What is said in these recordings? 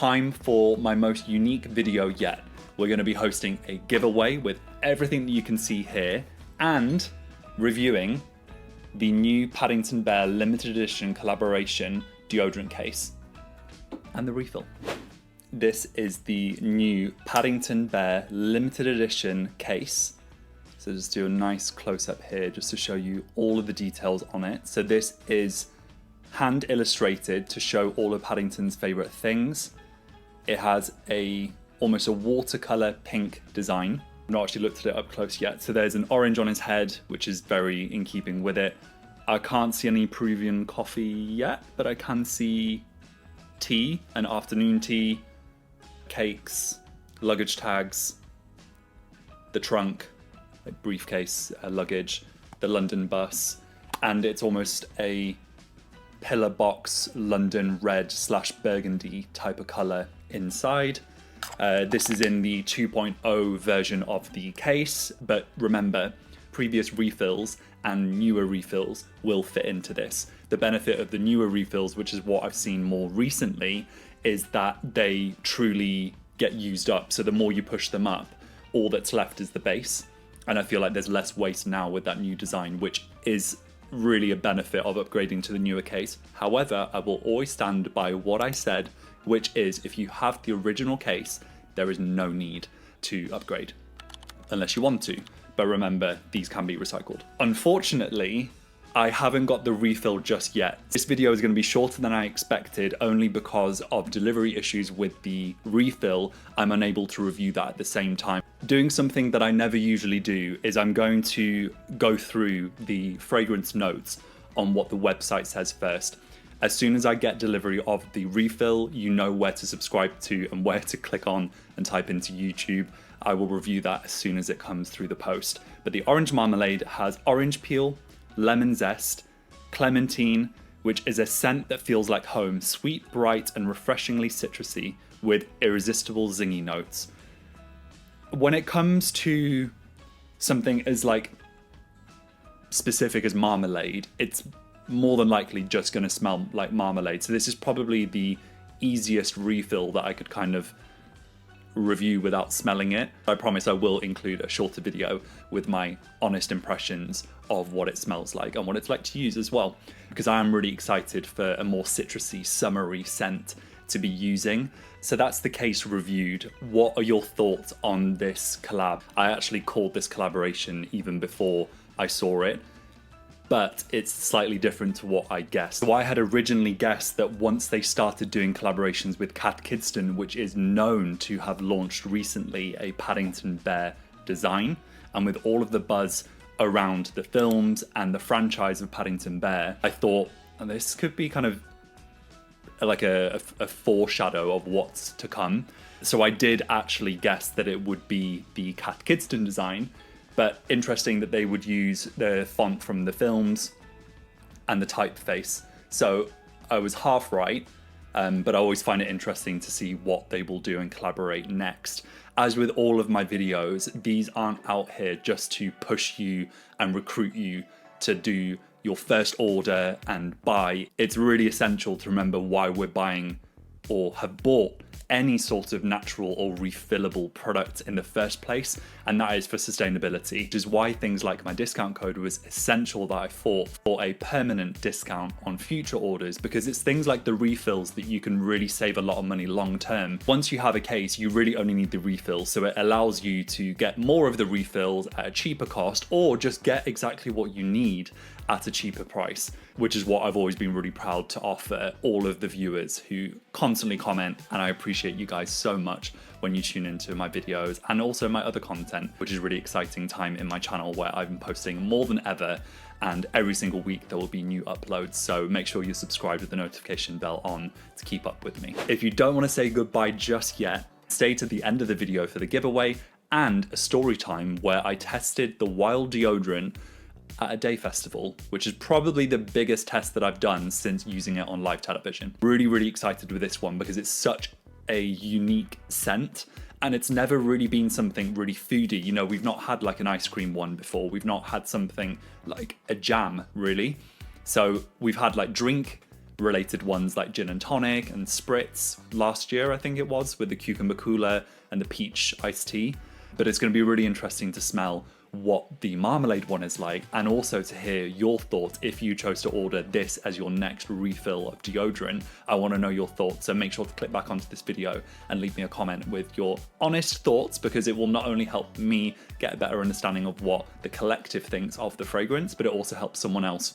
Time for my most unique video yet. We're going to be hosting a giveaway with everything that you can see here and reviewing the new Paddington Bear limited edition collaboration deodorant case and the refill. This is the new Paddington Bear limited edition case. So just do a nice close-up here just to show you all of the details on it. So this is hand illustrated to show all of Paddington's favorite things. It has almost a watercolor pink design. I've not actually looked at it up close yet. So there's an orange on his head, which is very in keeping with it. I can't see any Peruvian coffee yet, but I can see tea, an afternoon tea, cakes, luggage tags, the trunk, like briefcase, luggage, the London bus, and it's almost a pillar box London red / burgundy type of color inside. This is in the 2.0 version of the case, but remember, previous refills and newer refills will fit into this. The benefit of the newer refills, which is what I've seen more recently, is that they truly get used up. So the more you push them up, all that's left is the base. And I feel like there's less waste now with that new design, which is really a benefit of upgrading to the newer case. However, I will always stand by what I said, which is if you have the original case, there is no need to upgrade unless you want to. But remember, these can be recycled. Unfortunately, I haven't got the refill just yet. This video is going to be shorter than I expected only because of delivery issues with the refill. I'm unable to review that at the same time. Doing something that I never usually do is I'm going to go through the fragrance notes on what the website says first. As soon as I get delivery of the refill, you know where to subscribe to and where to click on and type into YouTube. I will review that as soon as it comes through the post. But the Orange Marmalade has orange peel, lemon zest, clementine, which is a scent that feels like home, sweet, bright, and refreshingly citrusy with irresistible zingy notes. When it comes to something as like specific as marmalade, it's more than likely just going to smell like marmalade. So this is probably the easiest refill that I could kind of review without smelling it. I promise I will include a shorter video with my honest impressions of what it smells like and what it's like to use as well, because I am really excited for a more citrusy, summery scent to be using. So that's the case reviewed. What are your thoughts on this collab? I actually called this collaboration even before I saw it, but it's slightly different to what I guessed. So I had originally guessed that once they started doing collaborations with Cat Kidston, which is known to have launched recently a Paddington Bear design, and with all of the buzz around the films and the franchise of Paddington Bear, I thought this could be kind of like a foreshadow of what's to come. So I did actually guess that it would be the Cat Kidston design, but interesting that they would use the font from the films and the typeface. So I was half right, but I always find it interesting to see what they will do and collaborate next. As with all of my videos, these aren't out here just to push you and recruit you to do your first order and buy. It's really essential to remember why we're buying or have bought any sort of natural or refillable product in the first place, and that is for sustainability, which is why things like my discount code was essential that I fought for a permanent discount on future orders, because it's things like the refills that you can really save a lot of money long term. Once you have a case, you really only need the refill, so it allows you to get more of the refills at a cheaper cost, or just get exactly what you need at a cheaper price, which is what I've always been really proud to offer all of the viewers who constantly comment, and I appreciate you guys so much when you tune into my videos and also my other content, which is a really exciting time in my channel where I've been posting more than ever, and every single week there will be new uploads, so make sure you're subscribed with the notification bell on to keep up with me. If you don't want to say goodbye just yet, stay to the end of the video for the giveaway and a story time where I tested the wild deodorant at a day festival, which is probably the biggest test that I've done since using it on live television. Really excited with this one because it's such a unique scent, and it's never really been something really foodie. You know, we've not had like an ice cream one before. We've not had something like a jam, really. So we've had like drink related ones like gin and tonic and spritz last year, I think it was, with the cucumber cooler and the peach iced tea. But it's going to be really interesting to smell what the marmalade one is like, and also to hear your thoughts if you chose to order this as your next refill of deodorant. I want to know your thoughts, so make sure to click back onto this video and leave me a comment with your honest thoughts, because it will not only help me get a better understanding of what the collective thinks of the fragrance, but it also helps someone else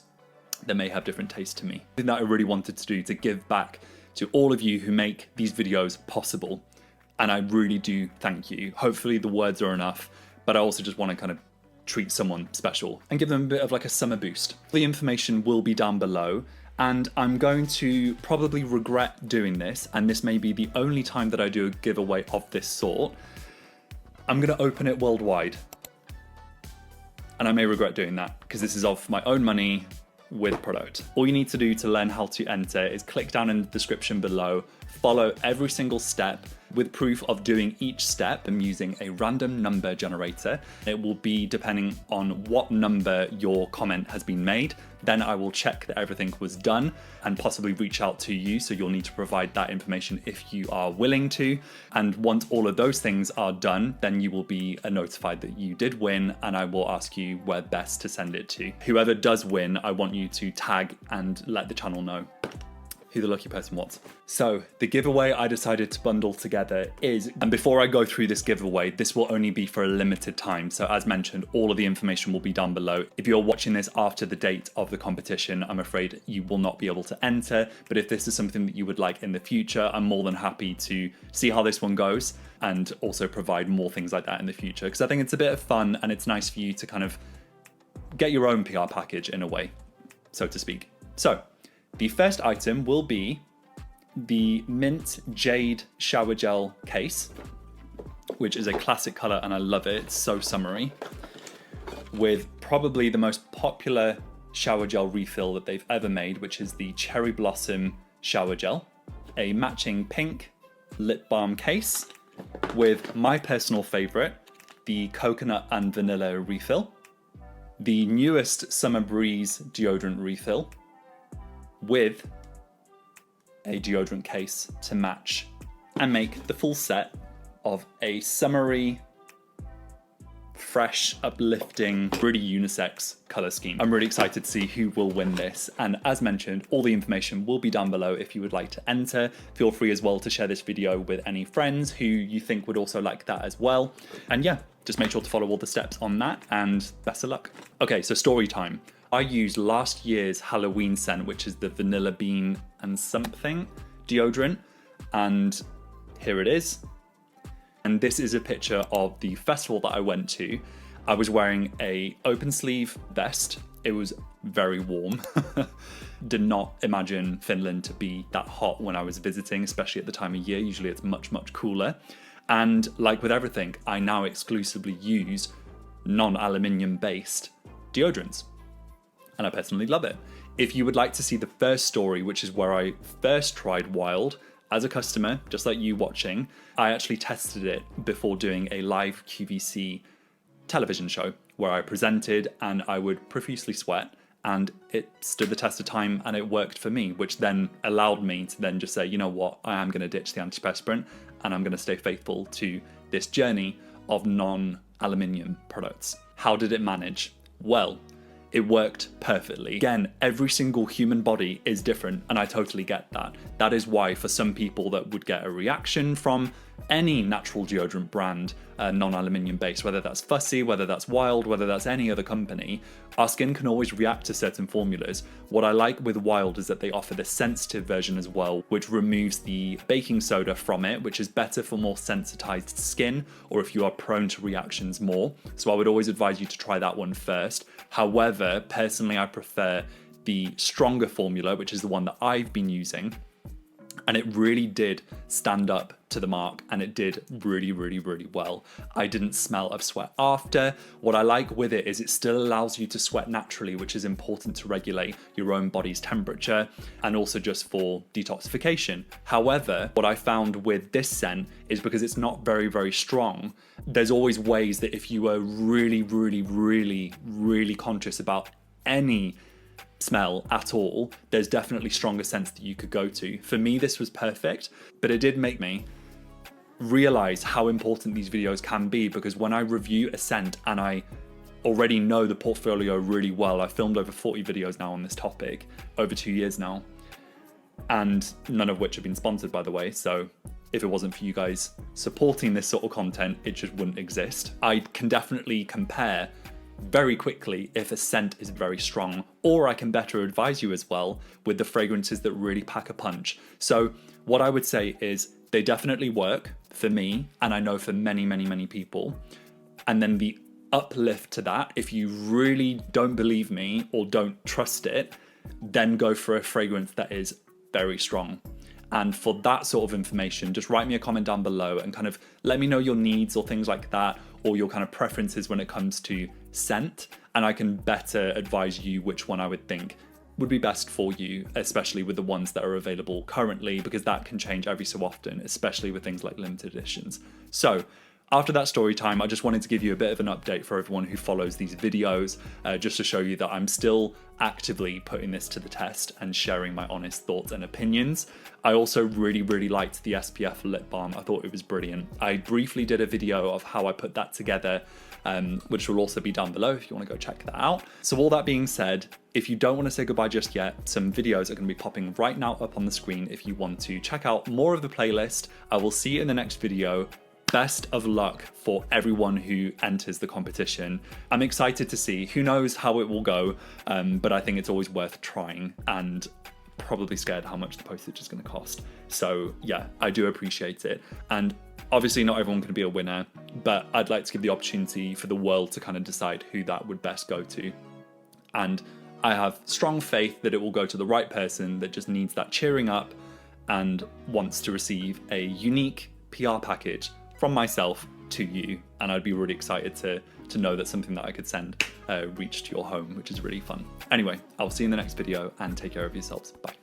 that may have different tastes to me. Something that I really wanted to do to give back to all of you who make these videos possible, and I really do thank you. Hopefully the words are enough, but I also just want to kind of treat someone special and give them a bit of like a summer boost. The information will be down below, and I'm going to probably regret doing this, and this may be the only time that I do a giveaway of this sort. I'm going to open it worldwide, and I may regret doing that because this is of my own money with product. All you need to do to learn how to enter is click down in the description below, follow every single step with proof of doing each step. I'm using a random number generator. It will be depending on what number your comment has been made. Then I will check that everything was done and possibly reach out to you. So you'll need to provide that information if you are willing to. And once all of those things are done, then you will be notified that you did win, and I will ask you where best to send it to. Whoever does win, I want you to tag and let the channel know who the lucky person was. So the giveaway I decided to bundle together is, and before I go through this giveaway, this will only be for a limited time. So as mentioned, all of the information will be down below. If you're watching this after the date of the competition, I'm afraid you will not be able to enter. But if this is something that you would like in the future, I'm more than happy to see how this one goes and also provide more things like that in the future. Because I think it's a bit of fun and it's nice for you to kind of get your own PR package in a way, so to speak. So the first item will be the Mint Jade Shower Gel case, which is a classic color and I love it. It's so summery, with probably the most popular shower gel refill that they've ever made, which is the Cherry Blossom Shower Gel, a matching pink lip balm case with my personal favorite, the Coconut and Vanilla refill, the newest Summer Breeze deodorant refill, with a deodorant case to match and make the full set of a summery, fresh, uplifting, really unisex color scheme. I'm really excited to see who will win this, and as mentioned, all the information will be down below if you would like to enter. Feel free as well to share this video with any friends who you think would also like that as well. And yeah, just make sure to follow all the steps on that, and best of luck. Okay, so story time. I used last year's Halloween scent, which is the Vanilla Bean and Something deodorant, and here it is. And this is a picture of the festival that I went to. I was wearing a open sleeve vest. It was very warm. Did not imagine Finland to be that hot when I was visiting, especially at the time of year. Usually it's much, much cooler. And like with everything, I now exclusively use non-aluminium based deodorants, and I personally love it. If you would like to see the first story, which is where I first tried Wild as a customer, just like you watching, I actually tested it before doing a live QVC television show where I presented and I would profusely sweat, and it stood the test of time and it worked for me, which then allowed me to then just say, you know what, I am going to ditch the antiperspirant and I'm going to stay faithful to this journey of non-aluminium products. How did it manage? Well, it worked perfectly. Again, every single human body is different, and I totally get that. That is why for some people that would get a reaction from any natural deodorant brand, non-aluminium based, whether that's Fussy, whether that's Wild, whether that's any other company, our skin can always react to certain formulas. What I like with Wild is that they offer the sensitive version as well, which removes the baking soda from it, which is better for more sensitized skin, or if you are prone to reactions more. So I would always advise you to try that one first. However, personally, I prefer the stronger formula, which is the one that I've been using. And it really did stand up to the mark, and it did really, really, really well. I didn't smell of sweat after. What I like with it is it still allows you to sweat naturally, which is important to regulate your own body's temperature and also just for detoxification. However, what I found with this scent is because it's not very, very strong, there's always ways that if you are really, really, really, really conscious about any smell at all, there's definitely stronger scents that you could go to. For me, this was perfect, but it did make me realize how important these videos can be, because when I review a scent and I already know the portfolio really well, I've filmed over 40 videos now on this topic, over 2 years now, and none of which have been sponsored, by the way, so if it wasn't for you guys supporting this sort of content, it just wouldn't exist. I can definitely compare very quickly if a scent is very strong, or I can better advise you as well with the fragrances that really pack a punch. So what I would say is they definitely work for me, and I know for many, many, many people. And then the uplift to that, if you really don't believe me or don't trust it, then go for a fragrance that is very strong. And for that sort of information, just write me a comment down below and kind of let me know your needs or things like that, or your kind of preferences when it comes to scent, and I can better advise you which one I would think would be best for you, especially with the ones that are available currently, because that can change every so often, especially with things like limited editions. So after that story time, I just wanted to give you a bit of an update for everyone who follows these videos, just to show you that I'm still actively putting this to the test and sharing my honest thoughts and opinions. I also really, really liked the SPF lip balm. I thought it was brilliant. I briefly did a video of how I put that together, which will also be down below if you want to go check that out. So all that being said, if you don't want to say goodbye just yet, some videos are going to be popping right now up on the screen if you want to check out more of the playlist. I will see you in the next video. Best of luck for everyone who enters the competition. I'm excited to see. Who knows how it will go, but I think it's always worth trying, and probably scared how much the postage is going to cost. So yeah, I do appreciate it. And obviously not everyone can be a winner, but I'd like to give the opportunity for the world to kind of decide who that would best go to. And I have strong faith that it will go to the right person that just needs that cheering up and wants to receive a unique PR package from myself to you, and I'd be really excited to know that something that I could send reached your home, which is really fun. Anyway, I'll see you in the next video, and take care of yourselves. Bye.